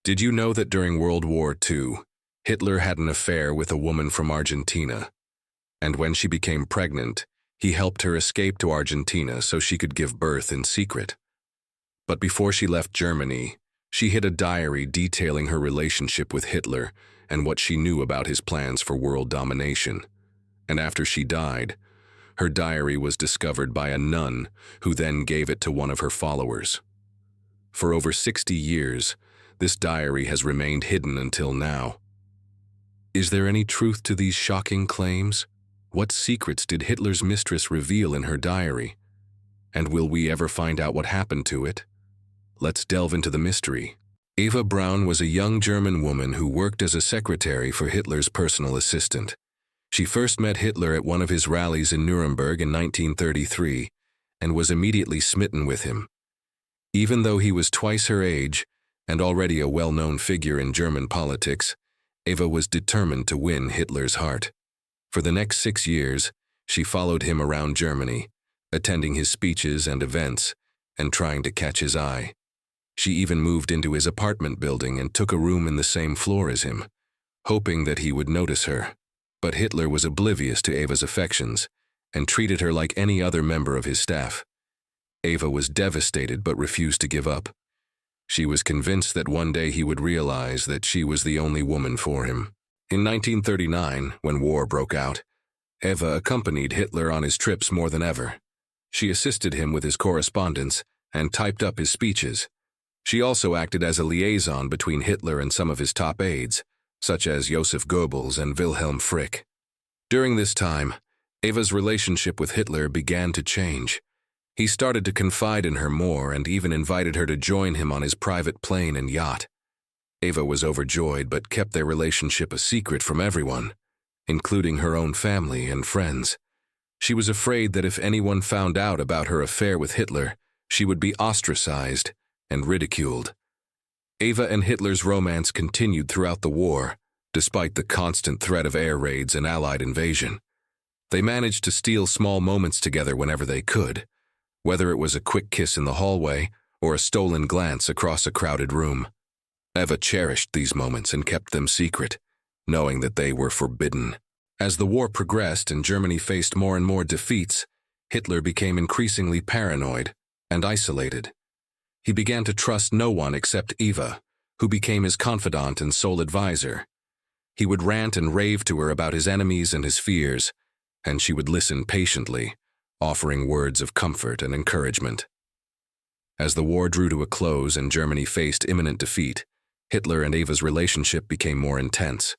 Did you know that during World War II, Hitler had an affair with a woman from Argentina? And when she became pregnant, he helped her escape to Argentina so she could give birth in secret. But before she left Germany, she hid a diary detailing her relationship with Hitler and what she knew about his plans for world domination. And after she died, her diary was discovered by a nun who then gave it to one of her followers. For over 60 years, this diary has remained hidden until now. Is there any truth to these shocking claims? What secrets did Hitler's mistress reveal in her diary? And will we ever find out what happened to it? Let's delve into the mystery. Eva Braun was a young German woman who worked as a secretary for Hitler's personal assistant. She first met Hitler at one of his rallies in Nuremberg in 1933 and was immediately smitten with him. Even though he was twice her age and already a well-known figure in German politics, Eva was determined to win Hitler's heart. For the next 6 years, she followed him around Germany, attending his speeches and events and trying to catch his eye. She even moved into his apartment building and took a room in the same floor as him, hoping that he would notice her. But Hitler was oblivious to Eva's affections and treated her like any other member of his staff. Eva was devastated but refused to give up. She was convinced that one day he would realize that she was the only woman for him. In 1939, when war broke out, Eva accompanied Hitler on his trips more than ever. She assisted him with his correspondence and typed up his speeches. She also acted as a liaison between Hitler and some of his top aides, such as Joseph Goebbels and Wilhelm Frick. During this time, Eva's relationship with Hitler began to change. He started to confide in her more and even invited her to join him on his private plane and yacht. Eva was overjoyed but kept their relationship a secret from everyone, including her own family and friends. She was afraid that if anyone found out about her affair with Hitler, she would be ostracized and ridiculed. Eva and Hitler's romance continued throughout the war, despite the constant threat of air raids and Allied invasion. They managed to steal small moments together whenever they could, whether it was a quick kiss in the hallway or a stolen glance across a crowded room. Eva cherished these moments and kept them secret, knowing that they were forbidden. As the war progressed and Germany faced more and more defeats, Hitler became increasingly paranoid and isolated. He began to trust no one except Eva, who became his confidant and sole advisor. He would rant and rave to her about his enemies and his fears, and she would listen patiently, offering words of comfort and encouragement. As the war drew to a close and Germany faced imminent defeat, Hitler and Eva's relationship became more intense.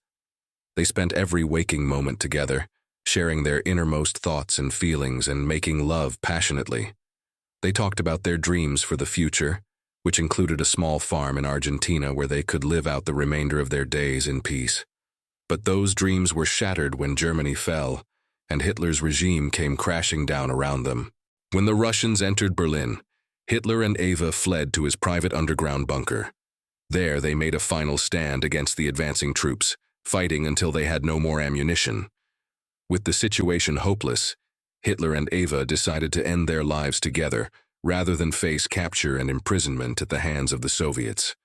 They spent every waking moment together, sharing their innermost thoughts and feelings and making love passionately. They talked about their dreams for the future, which included a small farm in Argentina where they could live out the remainder of their days in peace. But those dreams were shattered when Germany fell, and Hitler's regime came crashing down around them. When the Russians entered Berlin, Hitler and Eva fled to his private underground bunker. There they made a final stand against the advancing troops, fighting until they had no more ammunition. With the situation hopeless, Hitler and Eva decided to end their lives together rather than face capture and imprisonment at the hands of the Soviets.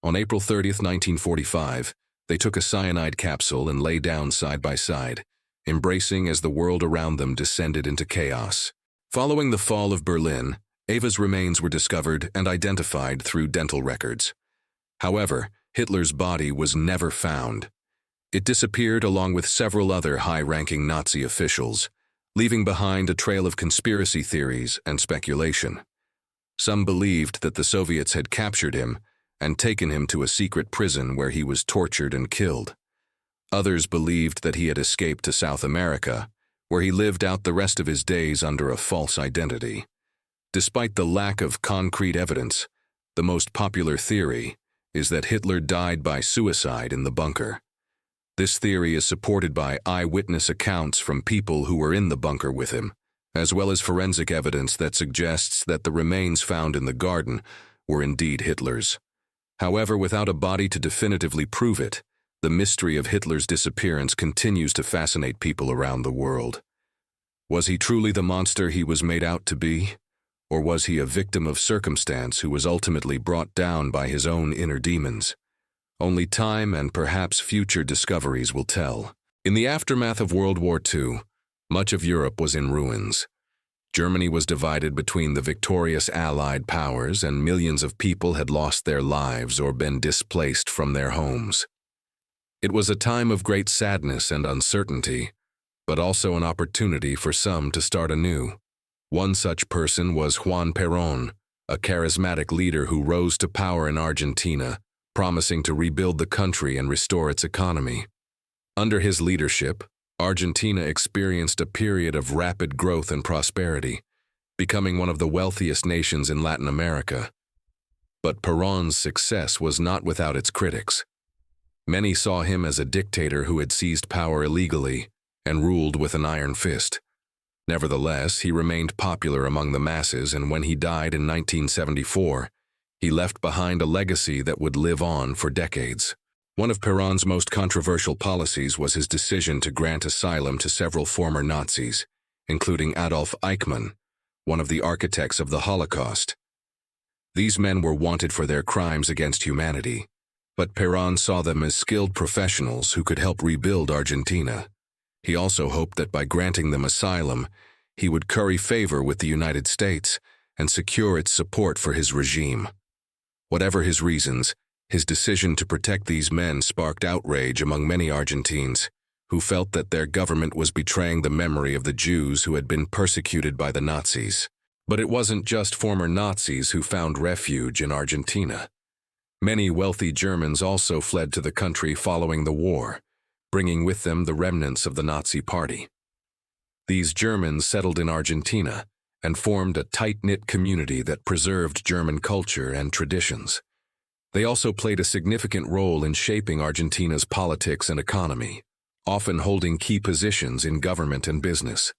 On April 30, 1945, they took a cyanide capsule and lay down side by side, embracing as the world around them descended into chaos. Following the fall of Berlin, Eva's remains were discovered and identified through dental records. However, Hitler's body was never found. It disappeared along with several other high-ranking Nazi officials, leaving behind a trail of conspiracy theories and speculation. Some believed that the Soviets had captured him and taken him to a secret prison where he was tortured and killed. Others believed that he had escaped to South America, where he lived out the rest of his days under a false identity. Despite the lack of concrete evidence, the most popular theory is that Hitler died by suicide in the bunker. This theory is supported by eyewitness accounts from people who were in the bunker with him, as well as forensic evidence that suggests that the remains found in the garden were indeed Hitler's. However, without a body to definitively prove it, the mystery of Hitler's disappearance continues to fascinate people around the world. Was he truly the monster he was made out to be? Or was he a victim of circumstance who was ultimately brought down by his own inner demons? Only time and perhaps future discoveries will tell. In the aftermath of World War II, much of Europe was in ruins. Germany was divided between the victorious Allied powers, and millions of people had lost their lives or been displaced from their homes. It was a time of great sadness and uncertainty, but also an opportunity for some to start anew. One such person was Juan Perón, a charismatic leader who rose to power in Argentina, promising to rebuild the country and restore its economy. Under his leadership, Argentina experienced a period of rapid growth and prosperity, becoming one of the wealthiest nations in Latin America. But Perón's success was not without its critics. Many saw him as a dictator who had seized power illegally and ruled with an iron fist. Nevertheless, he remained popular among the masses, and when he died in 1974, he left behind a legacy that would live on for decades. One of Perón's most controversial policies was his decision to grant asylum to several former Nazis, including Adolf Eichmann, one of the architects of the Holocaust. These men were wanted for their crimes against humanity, but Perón saw them as skilled professionals who could help rebuild Argentina. He also hoped that by granting them asylum, he would curry favor with the United States and secure its support for his regime. Whatever his reasons, his decision to protect these men sparked outrage among many Argentines, who felt that their government was betraying the memory of the Jews who had been persecuted by the Nazis. But it wasn't just former Nazis who found refuge in Argentina. Many wealthy Germans also fled to the country following the war, bringing with them the remnants of the Nazi Party. These Germans settled in Argentina and formed a tight-knit community that preserved German culture and traditions. They also played a significant role in shaping Argentina's politics and economy, often holding key positions in government and business.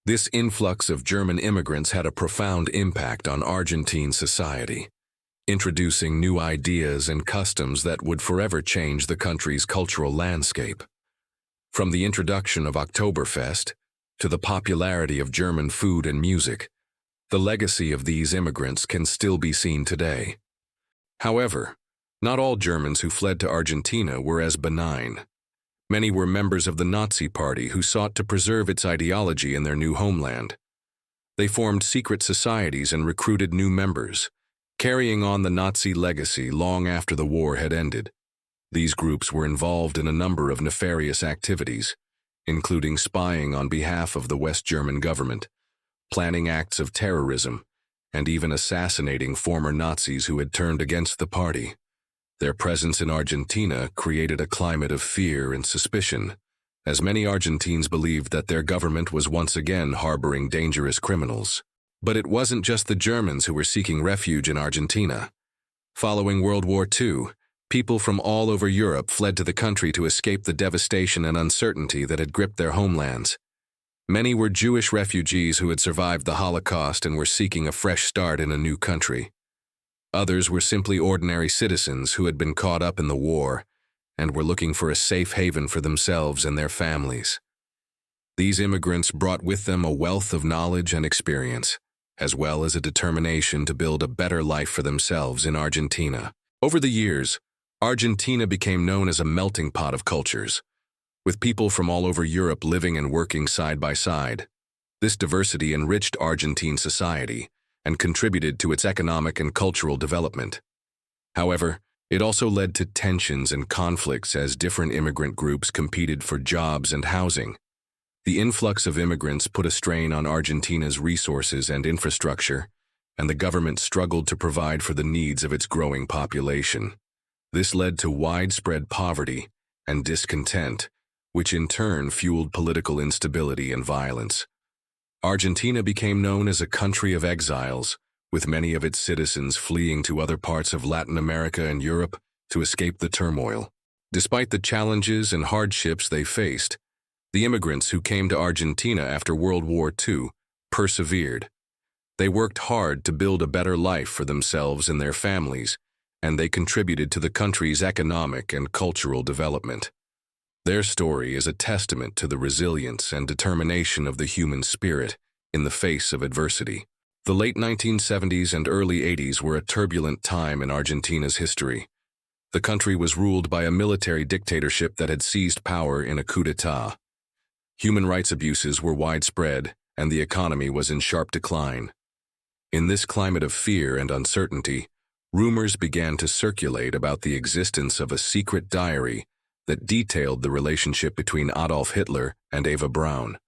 This influx of German immigrants had a profound impact on Argentine society, introducing new ideas and customs that would forever change the country's cultural landscape. From the introduction of Oktoberfest to the popularity of German food and music, the legacy of these immigrants can still be seen today. However, not all Germans who fled to Argentina were as benign. Many were members of the Nazi Party who sought to preserve its ideology in their new homeland. They formed secret societies and recruited new members, carrying on the Nazi legacy long after the war had ended. These groups were involved in a number of nefarious activities, including spying on behalf of the West German government, planning acts of terrorism, and even assassinating former Nazis who had turned against the party. Their presence in Argentina created a climate of fear and suspicion, as many Argentines believed that their government was once again harboring dangerous criminals. But it wasn't just the Germans who were seeking refuge in Argentina. Following World War II, people from all over Europe fled to the country to escape the devastation and uncertainty that had gripped their homelands. Many were Jewish refugees who had survived the Holocaust and were seeking a fresh start in a new country. Others were simply ordinary citizens who had been caught up in the war and were looking for a safe haven for themselves and their families. These immigrants brought with them a wealth of knowledge and experience, as well as a determination to build a better life for themselves in Argentina. Over the years, Argentina became known as a melting pot of cultures, with people from all over Europe living and working side by side. This diversity enriched Argentine society and contributed to its economic and cultural development. However, it also led to tensions and conflicts as different immigrant groups competed for jobs and housing. The influx of immigrants put a strain on Argentina's resources and infrastructure, and the government struggled to provide for the needs of its growing population. This led to widespread poverty and discontent, which in turn fueled political instability and violence. Argentina became known as a country of exiles, with many of its citizens fleeing to other parts of Latin America and Europe to escape the turmoil. Despite the challenges and hardships they faced, the immigrants who came to Argentina after World War II persevered. They worked hard to build a better life for themselves and their families, and they contributed to the country's economic and cultural development. Their story is a testament to the resilience and determination of the human spirit in the face of adversity. The late 1970s and early 80s were a turbulent time in Argentina's history. The country was ruled by a military dictatorship that had seized power in a coup d'etat. Human rights abuses were widespread, and the economy was in sharp decline. In this climate of fear and uncertainty, rumors began to circulate about the existence of a secret diary that detailed the relationship between Adolf Hitler and Eva Braun.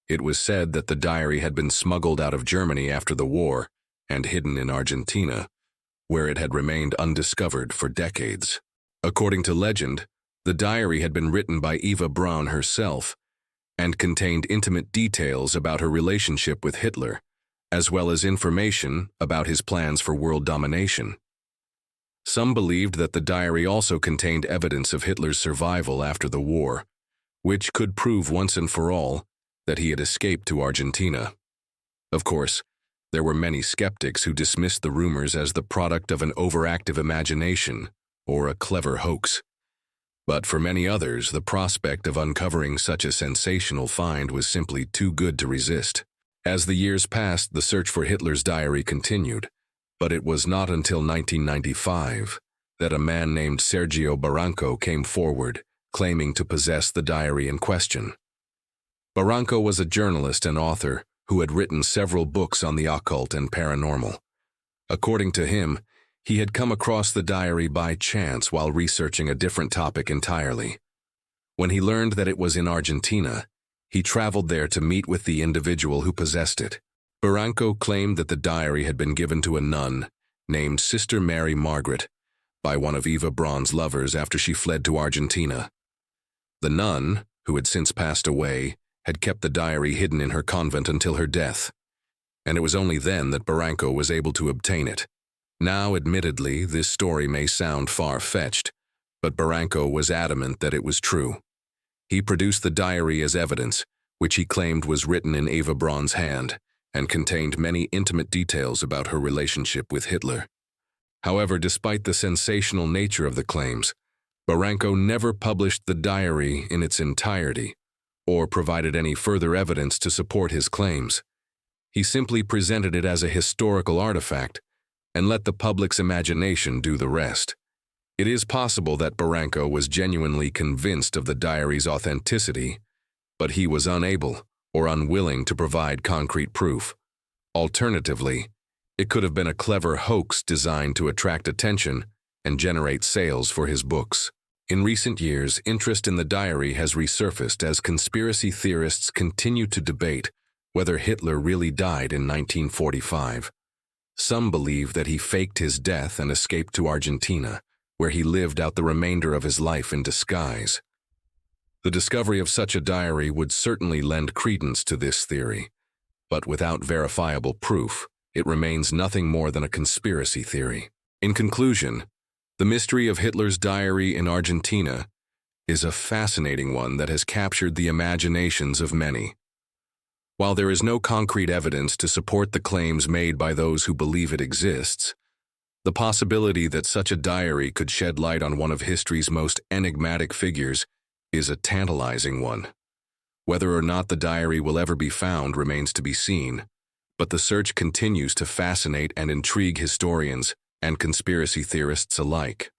It was said that the diary had been smuggled out of Germany after the war and hidden in Argentina, where it had remained undiscovered for decades. According to legend, the diary had been written by Eva Braun herself and contained intimate details about her relationship with Hitler, as well as information about his plans for world domination. Some believed that the diary also contained evidence of Hitler's survival after the war, which could prove once and for all that he had escaped to Argentina. Of course, there were many skeptics who dismissed the rumors as the product of an overactive imagination or a clever hoax. But for many others, the prospect of uncovering such a sensational find was simply too good to resist. As the years passed, the search for Hitler's diary continued, but it was not until 1995 that a man named Sergio Barranco came forward, claiming to possess the diary in question. Barranco was a journalist and author who had written several books on the occult and paranormal. According to him, he had come across the diary by chance while researching a different topic entirely. When he learned that it was in Argentina, he traveled there to meet with the individual who possessed it. Barranco claimed that the diary had been given to a nun named Sister Mary Margaret by one of Eva Braun's lovers after she fled to Argentina. The nun, who had since passed away, had kept the diary hidden in her convent until her death, and it was only then that Barranco was able to obtain it. Now, admittedly, this story may sound far-fetched, but Barranco was adamant that it was true. He produced the diary as evidence, which he claimed was written in Eva Braun's hand and contained many intimate details about her relationship with Hitler. However, despite the sensational nature of the claims, Barranco never published the diary in its entirety or provided any further evidence to support his claims. He simply presented it as a historical artifact and let the public's imagination do the rest. It is possible that Barranco was genuinely convinced of the diary's authenticity, but he was unable or unwilling to provide concrete proof. Alternatively, it could have been a clever hoax designed to attract attention and generate sales for his books. In recent years, interest in the diary has resurfaced as conspiracy theorists continue to debate whether Hitler really died in 1945. Some believe that he faked his death and escaped to Argentina, where he lived out the remainder of his life in disguise. The discovery of such a diary would certainly lend credence to this theory, but without verifiable proof, it remains nothing more than a conspiracy theory. In conclusion, the mystery of Hitler's diary in Argentina is a fascinating one that has captured the imaginations of many. While there is no concrete evidence to support the claims made by those who believe it exists, the possibility that such a diary could shed light on one of history's most enigmatic figures is a tantalizing one. Whether or not the diary will ever be found remains to be seen, but the search continues to fascinate and intrigue historians and conspiracy theorists alike.